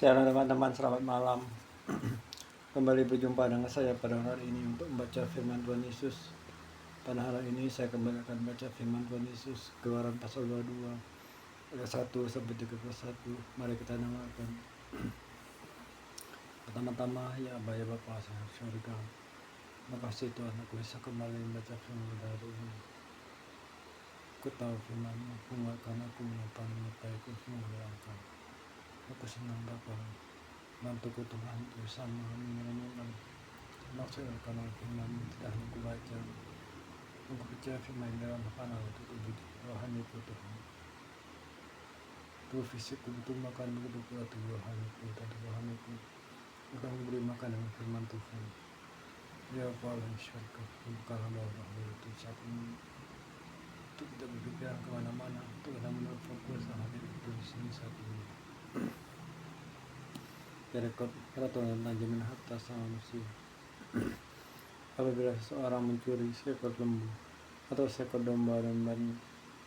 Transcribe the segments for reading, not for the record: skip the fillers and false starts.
Shalom teman-teman, selamat malam. Kembali berjumpa dengan saya pada hari ini untuk membaca firman Tuhan Yesus. Pada hari ini saya kembali akan membaca firman Tuhan Yesus, Keluaran pasal 22 ayat 1 sampai 31. Mari kita dengarkan. Pertama-tama, ya Aba ya Bapa yang di surga, terima kasih Tuhan aku bisa kembali membaca firman hari ini. Aku tahu firman-Mu menguatkan aku, menyertai-Ku semua. Aku senang Bapa, bantuku Tuhan untuk bisa merenungkan maksud karena firman tidak hanya aku baca, aku percaya firman dalam makanan untuk tubuh rohaniku Tuhan. Tubuh fisikku butuh makan, begitu pula tubuh rohaniku dan tubuh rohaniku akan memberi makan dengan firman Tuhan. Ya Allah yang syurga, bukalah bawah itu saat ini untuk kita berpikiran kemana-mana, untuk benar-benar fokus hadir di sini saat ini. Peraturan tentang jaminan harta sama manusia. Apabila seseorang mencuri seekor lembu atau seekor domba dan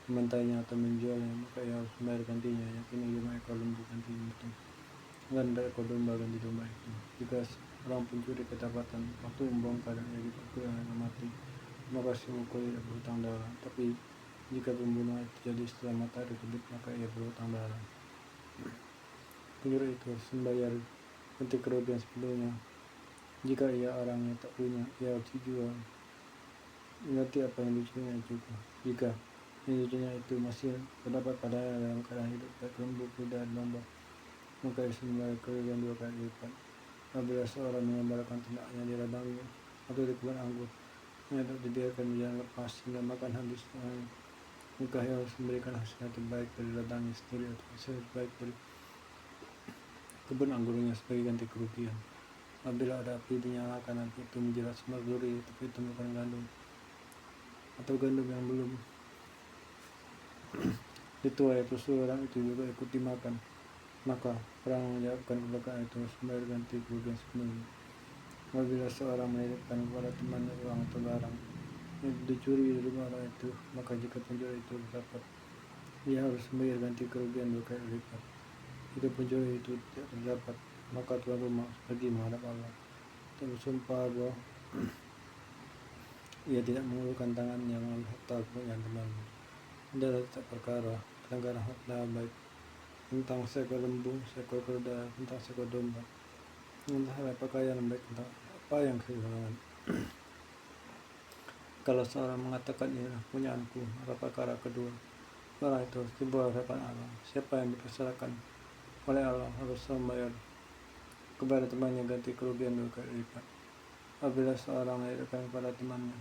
membantainya atau menjualnya, maka ia harus membayar gantinya, yakni 5 ekor lembu ganti untung dan 2 ekor domba ganti domba itu. Jika orang pencuri kedapatan waktu membongkar dan ia dipukul hingga mati, maka si pemukul tidak berhutang darah. Tapi jika pembunuhan terjadi setelah matahari terbit, maka ia berhutang darah. Pencuri itu harus membayar ganti kerugian sepenuhnya. Jika ia orangnya tak punya, ia harus dijual. Ingat apa yang dicurinya juga. Jika yang dicurinya itu masih terdapat padanya dalam keadaan hidup, baik lembu, kuda, dan domba, maka ia membayar kerugian 2 kali lipat. Apabila seorang mengembalakan ternaknya di ladangnya atau di kebun anggur, yang tak dibiarkan berjalan lepas hingga makan habis, maka ia harus memberikan hasil terbaik dari ladangnya sendiri atau hasil terbaik dari kebun anggurnya sebagai ganti kerugian. Apabila ada api dinyalakan, nanti itu menjerat semua duri, tapi itu bukan gandum atau gandum yang belum dituai, terus orang itu juga ikut dimakan, maka orang menjawabkan kebakaran itu harus membayar ganti kerugian sepenuhnya. Apabila seorang menitipkan kepada temannya uang atau barang yang dicuri dari rumah orang itu, maka jika pencuri itu dapat, ia harus membayar ganti kerugian 2 kali lipat. Jika pencuri itu tidak terdapat, maka tuan rumah pergi menghadap Allah dan bersumpah bahwa ia tidak mengulurkan tangannya mengambil harta kepunyaan temannya. Adalah tak perkara pelanggaran harta, baik tentang seekor lembu, seekor kuda, tentang seekor domba, tentang hal pakaian, baik tentang apa yang kehilangan. Kalau seorang mengatakan inilah punyaanku, maka perkara kedua orang itu harus dibawa ke hadapan Allah. Siapa yang dipersalahkan oleh Allah harus membayar kepada temannya ganti kerugian 2 kali lipat. Apabila seorang menitipkan kepada temannya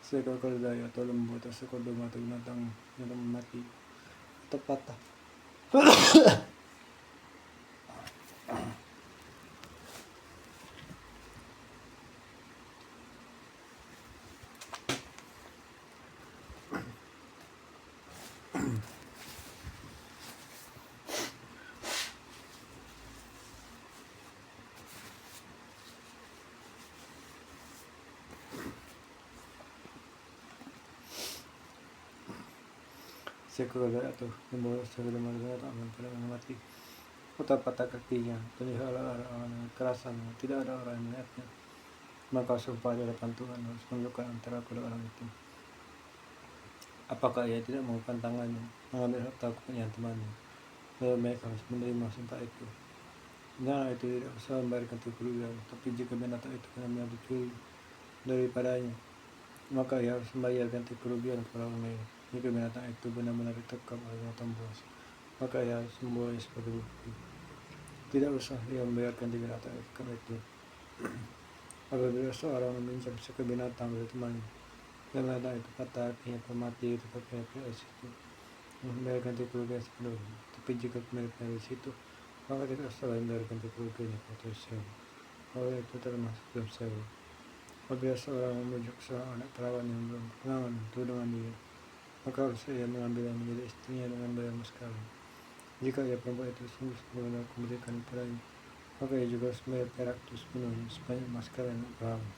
seekor keledai atau lembu atau seekor domba atau binatang yang mati atau patah, seekor keledai atau lembu seekor domba atau binatang yang mati atau patah kakinya, terlihatlah orang dengan kerasan, tidak ada orang yang melihatnya, maka sumpah di hadapan Tuhan harus menunjukkan antara kedua orang itu apakah ia tidak mengulurkan tangannya mengambil harta kepunyaan temannya, lalu mereka harus menerima sumpah itu. Binatang itu tidak usah membayar ganti kerugian, tapi jika binatang itu benar-benar dicuri daripadanya, maka ia harus membayar ganti kerugian kepada orang lain. Jika binatang itu benar-benar ditangkap oleh binatang buas, maka ia harus membawanya sebagai bukti. Tidak usah ia membayar ganti binatang itu karena itu. Apabila seorang meminjam seekor binatang dari temannya, dan binatang itu patah kakinya atau mati, itu pihak dari situ membayar ganti kerugian sepenuhnya. Tapi jika pemiliknya dari situ, maka tidak usah membayar ganti kerugiannya kepada sewa. Oleh itu termasuk dalam sewa. Apabila seorang memujuk seorang anak perawan yang belum pengalaman itu dengan dia, maka harus ia mengambilnya menjadi istrinya dengan bayar mas kawin. Jika ia perempuan itu sungguh-sungguh benar memberikan kepadanya, maka ia juga harus membayar perak itu sepenuhnya sebanyak mas kawin anak perawan.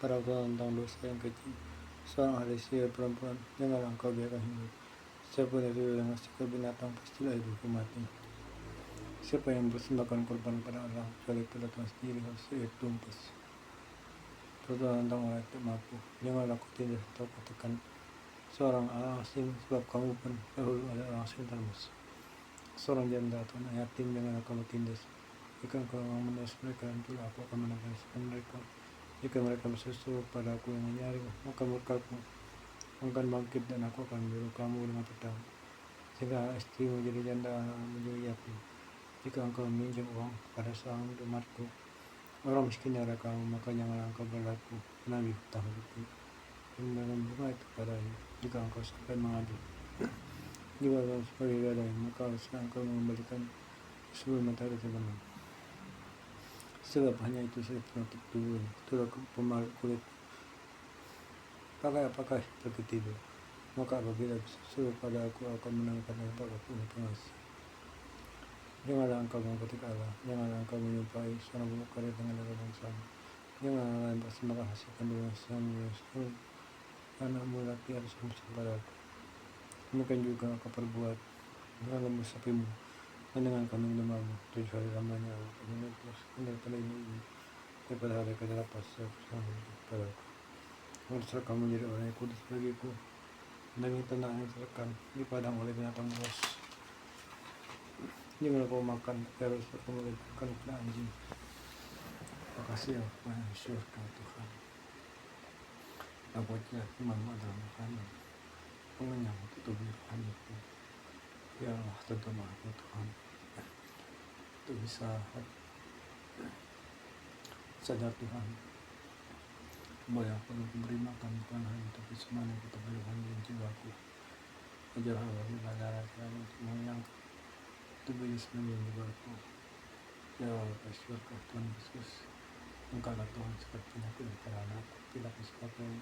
Peraturan tentang dosa yang kecil. Seorang ahli sihir perempuan, janganlah engkau biarkan hidup. Siapapun itu dengan seekor binatang pastilah dihukum mati. Siapa yang mempersembahkan korban pada Allah kecuali pada Tuhan sendiri harus ia tumpas. Pertolongan tentang orang tidak mampu. Janganlah kau tindas atau katakan seorang orang asing, sebab kamu pun dahulu ada orang asing dalam seorang janda atau anak yatim. Janganlah kamu tindas. Jika engkau menindas mereka, tentulah aku akan menangkan mereka. Jika mereka berseru pada aku yang menyaring, maka murkaku akan bangkit dan aku akan membunuh kamu dengan pedang. Sehingga istrimu jadi janda, anak menjadi yatim. Jika engkau meminjam uang pada seorang temanku, orang miskin yang ada kamu, maka janganlah engkau berlaku menagih hutang itu dan bunga itu padanya. Jika engkau sampai mengambil jiwa sebagai gadai, maka haruslah engkau mengembalikan sebelum matahari terbenam. Sebab hanya itu saja penutup tubuhnya. Itulah pemalut kulit. Pakai pergi tidur. Maka apabila suruh pada aku akan menangkan apakah punya pengasih. Janganlah engkau mengikuti Allah. Janganlah engkau menyerupai seorang pemuka dengan negara bangsamu. Janganlah engkau persembahkan hasil kandungan suami anakmu laki harus pada aku. Demikian juga engkau perbuat dengan lembu sapimu dan dengan kambing dombamu 7 hari lamanya aku menutus daripada ini daripada hari ke-8 bersama pada aku. Haruslah kamu menjadi orang yang kudus bagiku, mendatangi tanah yang terkam di padang oleh binatang buas. Janganlah kau makan, tapi haruslah kamu letakkan kepada anjing. Makasih ya Tuhan, syurga Tuhan. Aku tidak firman-Mu adalah makanan pengenyang untuk tubuh rohaniku. Ya Allah, tuntun aku Tuhan untuk bisa sadar Tuhan bahwa yang perlu memberi makan bukan hanya tapi semuanya kita beri rohani dan jiwaku. Ajarlah Allah ibadah selalu untuk mengenyangkan tubuh jasmani dan jiwaku. Ya Allah, syurga Tuhan Yesus. Engkaulah Tuhan seperti penyakit daripada anakku. Bila kesempatan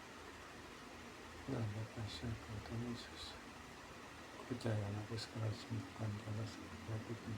dalam Bapa syurga Tuhan Yesus. Aku percaya anakku sekarang disembuhkan di atas penyakitmu.